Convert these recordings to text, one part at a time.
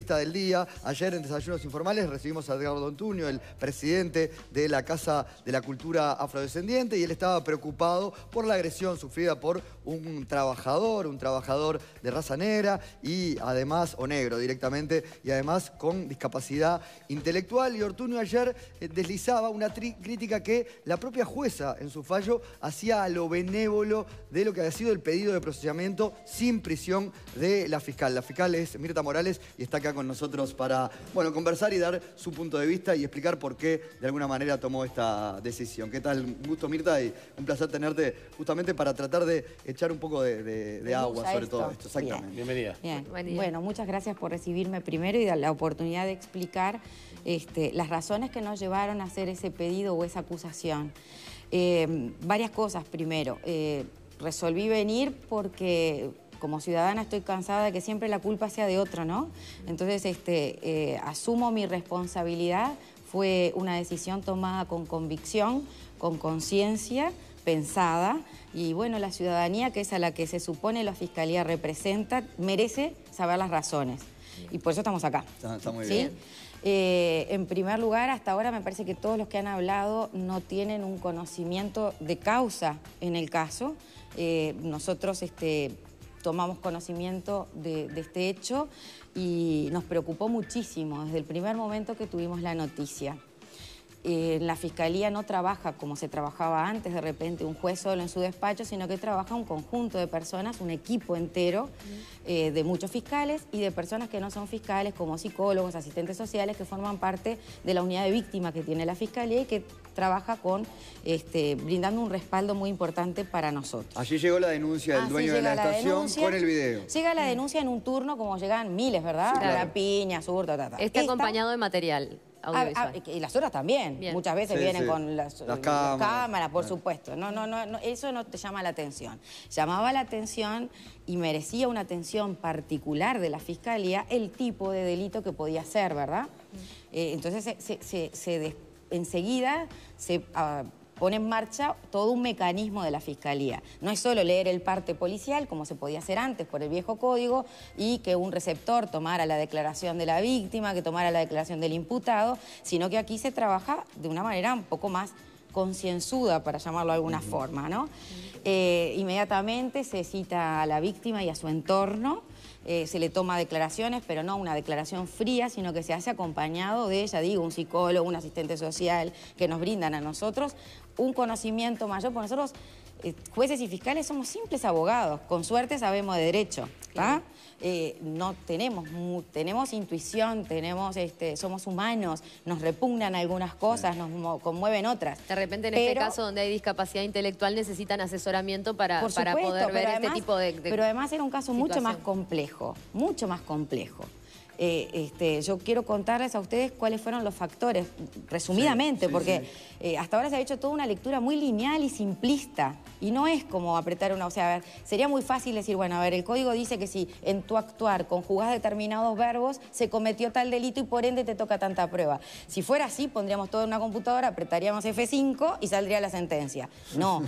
entrevista del día. Ayer en Desayunos Informales recibimos a Edgardo Antuño, el presidente de la Casa de la Cultura Afrodescendiente, y él estaba preocupado por la agresión sufrida por un trabajador de raza negra y además, o negro directamente, y además con discapacidad intelectual. Y Ortuño ayer deslizaba una crítica que la propia jueza en su fallo hacía a lo benévolo de lo que había sido el pedido de procesamiento sin prisión de la fiscal. La fiscal es Mirta Morales y está acá con nosotros para, bueno, conversar y dar su punto de vista y explicar por qué de alguna manera tomó esta decisión. ¿Qué tal? Un gusto, Mirta, y un placer tenerte justamente para tratar de echar un poco de agua sobre todo esto. Exactamente. Bien. Bienvenida. Bien. Bueno, muchas gracias por recibirme primero y dar la oportunidad de explicar las razones que nos llevaron a hacer ese pedido o esa acusación. Varias cosas primero. Resolví venir porque como ciudadana estoy cansada de que siempre la culpa sea de otro, ¿no? Entonces asumo mi responsabilidad. Fue una decisión tomada con convicción, con conciencia, pensada, y bueno, la ciudadanía, que es a la que se supone la Fiscalía representa, merece saber las razones. Y por eso estamos acá. Está muy ¿sí? bien. En primer lugar, hasta ahora me parece que todos los que han hablado no tienen un conocimiento de causa en el caso. Nosotros tomamos conocimiento de este hecho y nos preocupó muchísimo desde el primer momento que tuvimos la noticia. La Fiscalía no trabaja como se trabajaba antes, de repente un juez solo en su despacho, sino que trabaja un conjunto de personas, un equipo entero de muchos fiscales y de personas que no son fiscales, como psicólogos, asistentes sociales, que forman parte de la unidad de víctimas que tiene la Fiscalía y que trabaja con brindando un respaldo muy importante para nosotros. Allí llegó la denuncia del dueño de la estación con el video. Llega la denuncia en un turno como llegan miles, ¿verdad? Sí, claro. La piña, surta, Está acompañado de material audiovisual. Y las otras también. Bien. Muchas veces vienen con las cámaras, por Claro. supuesto. No, eso no te llama la atención. Llamaba la atención y merecía una atención particular de la Fiscalía el tipo de delito que podía ser, ¿verdad? Entonces enseguida se pone en marcha todo un mecanismo de la Fiscalía. No es solo leer el parte policial, como se podía hacer antes por el viejo código, y que un receptor tomara la declaración de la víctima, que tomara la declaración del imputado, sino que aquí se trabaja de una manera un poco más concienzuda, para llamarlo de alguna forma, ¿no? Inmediatamente se cita a la víctima y a su entorno, se le toma declaraciones, pero no una declaración fría, sino que se hace acompañado de, ya digo, un psicólogo, un asistente social, que nos brindan a nosotros un conocimiento mayor, porque nosotros, jueces y fiscales, somos simples abogados, con suerte sabemos de derecho, ¿tá? No tenemos intuición, somos humanos, nos repugnan algunas cosas, nos conmueven otras. De repente en este caso donde hay discapacidad intelectual necesitan asesoramiento para poder ver además, este tipo de Pero además era un caso mucho situación. más complejo. Yo quiero contarles a ustedes cuáles fueron los factores, resumidamente, porque hasta ahora se ha hecho toda una lectura muy lineal y simplista, y no es como apretar una... O sea, a ver, sería muy fácil decir, bueno, a ver, el código dice que si en tu actuar conjugás determinados verbos, se cometió tal delito y por ende te toca tanta prueba. Si fuera así, pondríamos todo en una computadora, apretaríamos F5 y saldría la sentencia. No,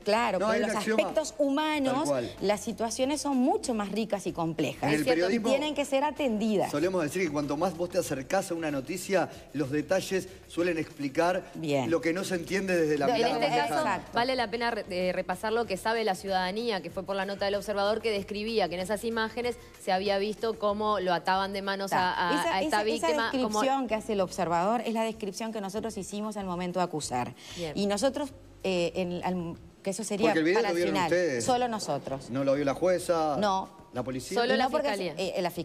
claro, pero en los aspectos humanos, las situaciones son mucho más ricas y complejas. En el periodismo tienen que ser atendidas. Solemos decir que cuanto más vos te acercás a una noticia, los detalles suelen explicar lo que no se entiende desde la mirada. En este caso, vale la pena repasar lo que sabe la ciudadanía, que fue por la nota del Observador, que describía que en esas imágenes se había visto cómo lo ataban de manos a esta víctima. Esa descripción que hace el Observador es la descripción que nosotros hicimos al momento de acusar. Bien. Y nosotros, que eso sería porque el video para lo el vieron final. Ustedes. ¿Solo nosotros? ¿No lo vio la jueza? No. ¿La policía? Solo la Fiscalía.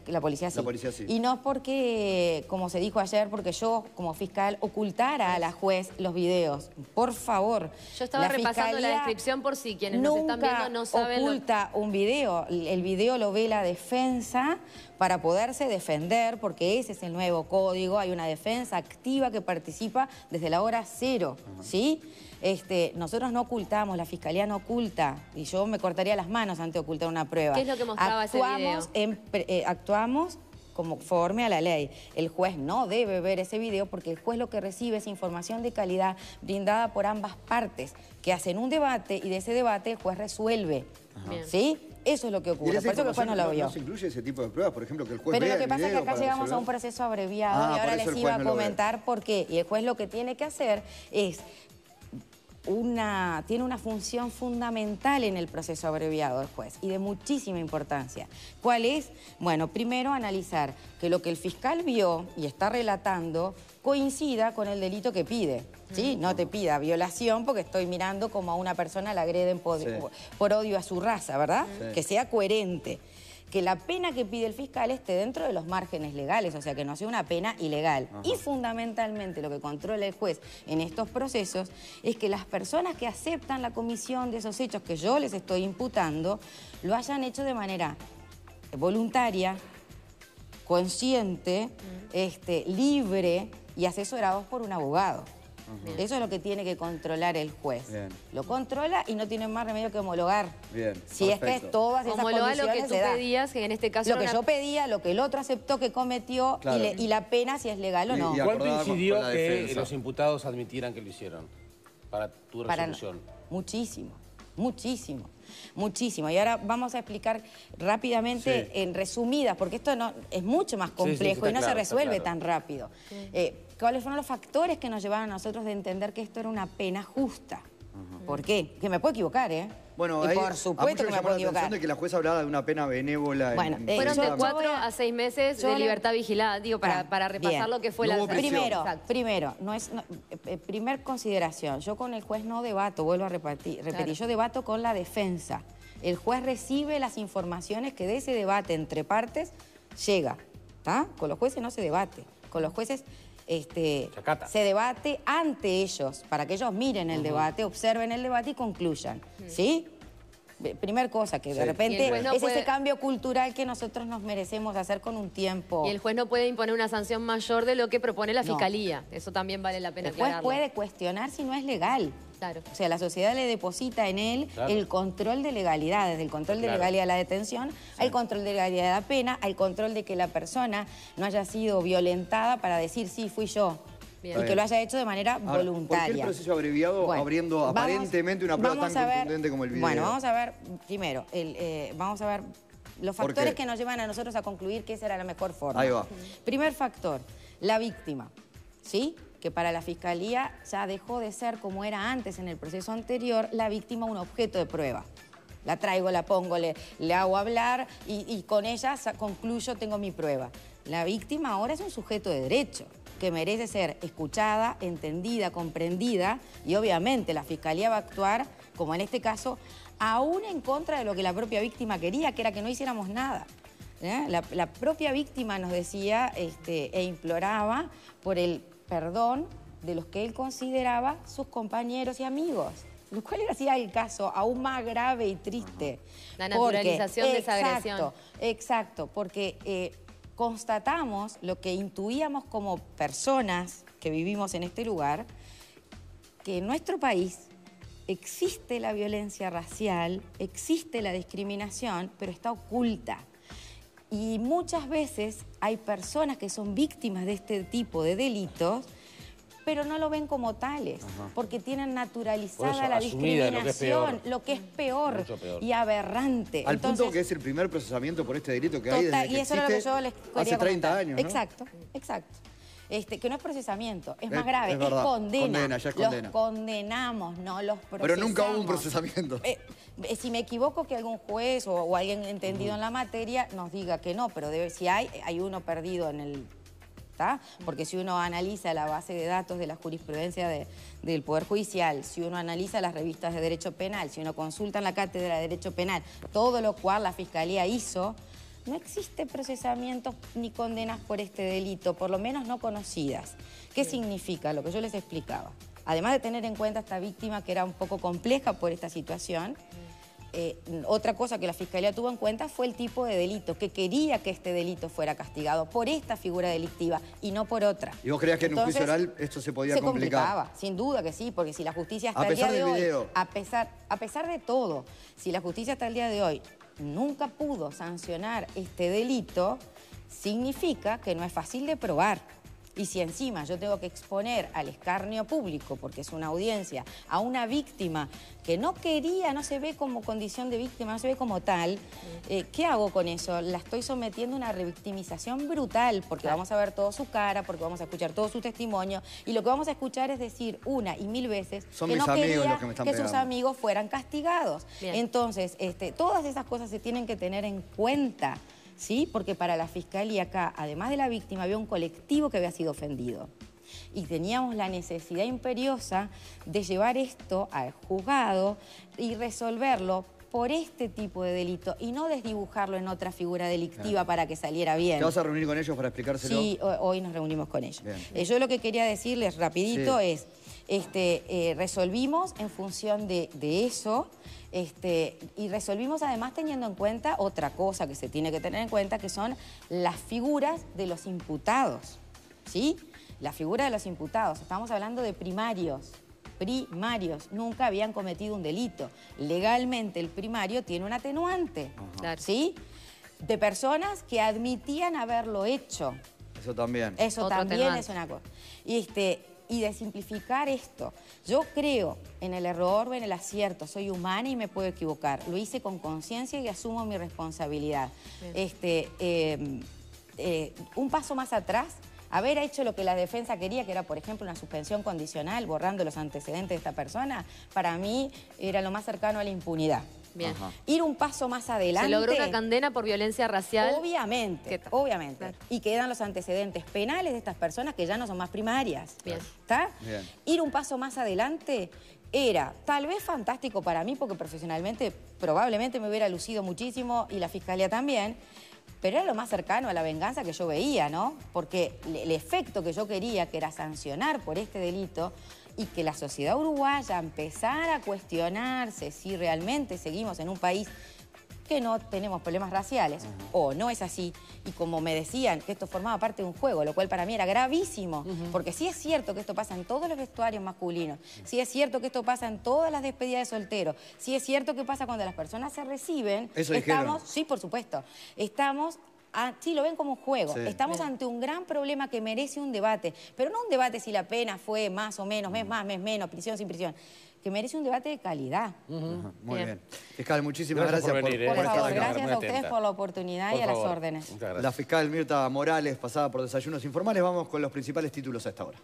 La policía sí. La policía sí. Y no porque, como se dijo ayer, porque yo como fiscal ocultara a la juez los videos. Por favor. Yo estaba repasando la descripción por si quienes nos están viendo no saben. Oculta un video. El video lo ve la defensa para poderse defender, porque ese es el nuevo código. Hay una defensa activa que participa desde la hora cero, ¿sí? Nosotros no ocultamos, la Fiscalía no oculta, y yo me cortaría las manos ante ocultar una prueba. ¿Qué es lo que mostraba ese video? Actuamos conforme a la ley. El juez no debe ver ese video porque el juez lo que recibe es información de calidad brindada por ambas partes, que hacen un debate y de ese debate el juez resuelve. ¿Sí? Eso es lo que ocurre. ¿Y Por eso que el juez no lo vio. ¿No se incluye ese tipo de pruebas? Por ejemplo, que el juez Pero vea lo que el pasa es que video acá para llegamos a resolver. un proceso abreviado y por ahora eso les el iba juez a no lo ve. comentar por qué. Y el juez lo que tiene que hacer es tiene una función fundamental en el proceso abreviado del juez y de muchísima importancia. ¿Cuál es? Bueno, primero analizar que lo que el fiscal vio y está relatando coincida con el delito que pide. ¿Sí? No te pida violación porque estoy mirando como a una persona la agreden por odio a su raza, ¿verdad? Sí. Que sea coherente. Que la pena que pide el fiscal esté dentro de los márgenes legales, o sea, que no sea una pena ilegal. Ajá. Y fundamentalmente lo que controla el juez en estos procesos es que las personas que aceptan la comisión de esos hechos que yo les estoy imputando, lo hayan hecho de manera voluntaria, consciente, libre y asesorados por un abogado. Ajá. Eso es lo que tiene que controlar el juez. Bien. Lo controla y no tiene más remedio que homologar. Bien, Si es perfecto. que todas esas Homologa condiciones lo que tú se da. pedías, que en este caso Lo era que una- yo pedía, lo que el otro aceptó que cometió Claro. y la pena si es legal o no. Y ¿Cuánto acordada con incidió la que defensa. los imputados admitieran que lo hicieron para tu resolución? Muchísimo, muchísimo, muchísimo. Y ahora vamos a explicar rápidamente, Sí. en resumidas, porque esto no, es mucho más complejo está y no claro, se está resuelve claro. tan rápido. ¿Cuáles fueron los factores que nos llevaron a nosotros de entender que esto era una pena justa? ¿Por qué? Que me puedo equivocar, ¿eh? Bueno, y ahí por supuesto que me puedo la atención equivocar. de que la jueza hablaba de una pena benévola. Bueno, Fueron de yo 4 voy a- a 6 meses yo de le- libertad vigilada, digo, para repasar bien. lo que fue No la hubo prisión. Exacto. Primero, primer consideración, yo con el juez no debato, vuelvo a repetir, Claro. yo debato con la defensa. El juez recibe las informaciones que de ese debate entre partes llega, ¿está? Con los jueces no se debate, con los jueces acata. se debate ante ellos, para que ellos miren el debate, observen el debate y concluyan, ¿sí? Primer cosa, que Sí. de Y repente el juez no es puede- ese cambio cultural que nosotros nos merecemos hacer con un tiempo. Y el juez no puede imponer una sanción mayor de lo que propone la No. fiscalía. Eso también vale la pena El juez aclararlo. puede cuestionar si no es legal. Claro. O sea, la sociedad le deposita en él Claro. el control de legalidad, desde el control de Claro. legalidad de la detención, al control de legalidad de la pena, al control de que la persona no haya sido violentada para decir, sí, fui yo. Bien. Y que lo haya hecho de manera Ahora, voluntaria. ¿por qué el proceso abreviado Bueno, abriendo vamos- aparentemente una prueba vamos tan a ver- contundente como el video? Bueno, vamos a ver, primero, vamos a ver los ¿Por factores qué? que nos llevan a nosotros a concluir que esa era la mejor forma. Ahí va. Primer factor, la víctima, ¿sí? Que para la Fiscalía ya dejó de ser como era antes en el proceso anterior, la víctima un objeto de prueba. La traigo, la pongo, le hago hablar y con ella concluyo, tengo mi prueba. La víctima ahora es un sujeto de derecho que merece ser escuchada, entendida, comprendida y obviamente la Fiscalía va a actuar, como en este caso, aún en contra de lo que la propia víctima quería, que era que no hiciéramos nada. La propia víctima nos decía e imploraba por el perdón de los que él consideraba sus compañeros y amigos. Lo cual hacía el caso aún más grave y triste. La naturalización de esa agresión. Exacto, porque constatamos lo que intuíamos como personas que vivimos en este lugar, que en nuestro país existe la violencia racial, existe la discriminación, pero está oculta. Y muchas veces hay personas que son víctimas de este tipo de delitos, pero no lo ven como tales, porque tienen naturalizada Por eso, la asumida lo que es discriminación, peor. lo que es peor Mucho peor. y aberrante. Al Entonces, punto que es el primer procesamiento por este delito que hay total, desde que y eso era lo que existe yo les quería hace 30 comentar. años, ¿no? Exacto, exacto. Que no es procesamiento, es más Es grave, es verdad, condena. condena, ya es condena. Los condenamos, no los procesamos. Pero nunca hubo un procesamiento. Si me equivoco, que algún juez o alguien entendido en la materia nos diga que no, pero si hay uno perdido en el... ¿tá? Porque si uno analiza la base de datos de la jurisprudencia del Poder Judicial, si uno analiza las revistas de Derecho Penal, si uno consulta en la Cátedra de Derecho Penal, todo lo cual la Fiscalía hizo, no existe procesamiento ni condenas por este delito, por lo menos no conocidas. ¿Qué significa? Lo que yo les explicaba. Además de tener en cuenta a esta víctima que era un poco compleja por esta situación, otra cosa que la Fiscalía tuvo en cuenta fue el tipo de delito, que quería que este delito fuera castigado por esta figura delictiva y no por otra. ¿Y vos creías que en un juicio Entonces, oral esto se podía se complicar? complicaba, sin duda que sí, porque si la justicia hasta A el día pesar de del hoy, video. a pesar de todo, si la justicia hasta el día de hoy nunca pudo sancionar este delito, significa que no es fácil de probar. Y si encima yo tengo que exponer al escarnio público, porque es una audiencia, a una víctima que no quería, no se ve como condición de víctima, no se ve como tal, ¿qué hago con eso? La estoy sometiendo a una revictimización brutal, porque vamos a ver toda su cara, porque vamos a escuchar todo su testimonio, y lo que vamos a escuchar es decir una y mil veces Son que mis no amigos quería los que me están que sus pegando. amigos fueran castigados. Bien. Entonces, todas esas cosas se tienen que tener en cuenta, ¿sí? Porque para la Fiscalía acá, además de la víctima, había un colectivo que había sido ofendido. Y teníamos la necesidad imperiosa de llevar esto al juzgado y resolverlo por este tipo de delito y no desdibujarlo en otra figura delictiva para que saliera bien. ¿Te vas a reunir con ellos para explicárselo? Sí, hoy nos reunimos con ellos. Bien. Yo lo que quería decirles rapidito es, resolvimos en función de eso, y resolvimos además teniendo en cuenta otra cosa que se tiene que tener en cuenta, que son las figuras de los imputados, ¿sí? La figura de los imputados, estamos hablando de primarios, nunca habían cometido un delito. Legalmente el primario tiene un atenuante, ¿sí? De personas que admitían haberlo hecho. Eso también. Eso Otro también atenuante. es una cosa. Y de simplificar esto. Yo creo en el error o en el acierto. Soy humana y me puedo equivocar. Lo hice con conciencia y asumo mi responsabilidad. Un paso más atrás, haber hecho lo que la defensa quería, que era, por ejemplo, una suspensión condicional, borrando los antecedentes de esta persona, para mí era lo más cercano a la impunidad. Bien. Ir un paso más adelante. Se logró una condena por violencia racial. Obviamente, obviamente. Claro. Y quedan los antecedentes penales de estas personas que ya no son más primarias. Bien. ¿Está? Bien. Ir un paso más adelante era tal vez fantástico para mí, porque profesionalmente probablemente me hubiera lucido muchísimo y la Fiscalía también, pero era lo más cercano a la venganza que yo veía, ¿no? Porque el efecto que yo quería, que era sancionar por este delito, y que la sociedad uruguaya empezara a cuestionarse si realmente seguimos en un país que no tenemos problemas raciales, o no es así, y como me decían que esto formaba parte de un juego, lo cual para mí era gravísimo, porque sí es cierto que esto pasa en todos los vestuarios masculinos, sí es cierto que esto pasa en todas las despedidas de solteros, sí es cierto que pasa cuando las personas se reciben, ¿Eso dijeron? sí, por supuesto, sí, lo ven como un juego. Sí. Estamos ante un gran problema que merece un debate, pero no un debate si la pena fue más o menos, mes más, mes menos, prisión sin prisión, que merece un debate de calidad. Muy Bien. bien. Fiscal, muchísimas Gracias gracias por venir, Por por estar favor, acá. gracias muy a ustedes atenta. por la oportunidad Por y a las favor. órdenes. Muchas gracias. La fiscal Mirta Morales, pasada por Desayunos Informales. Vamos con los principales títulos a esta hora.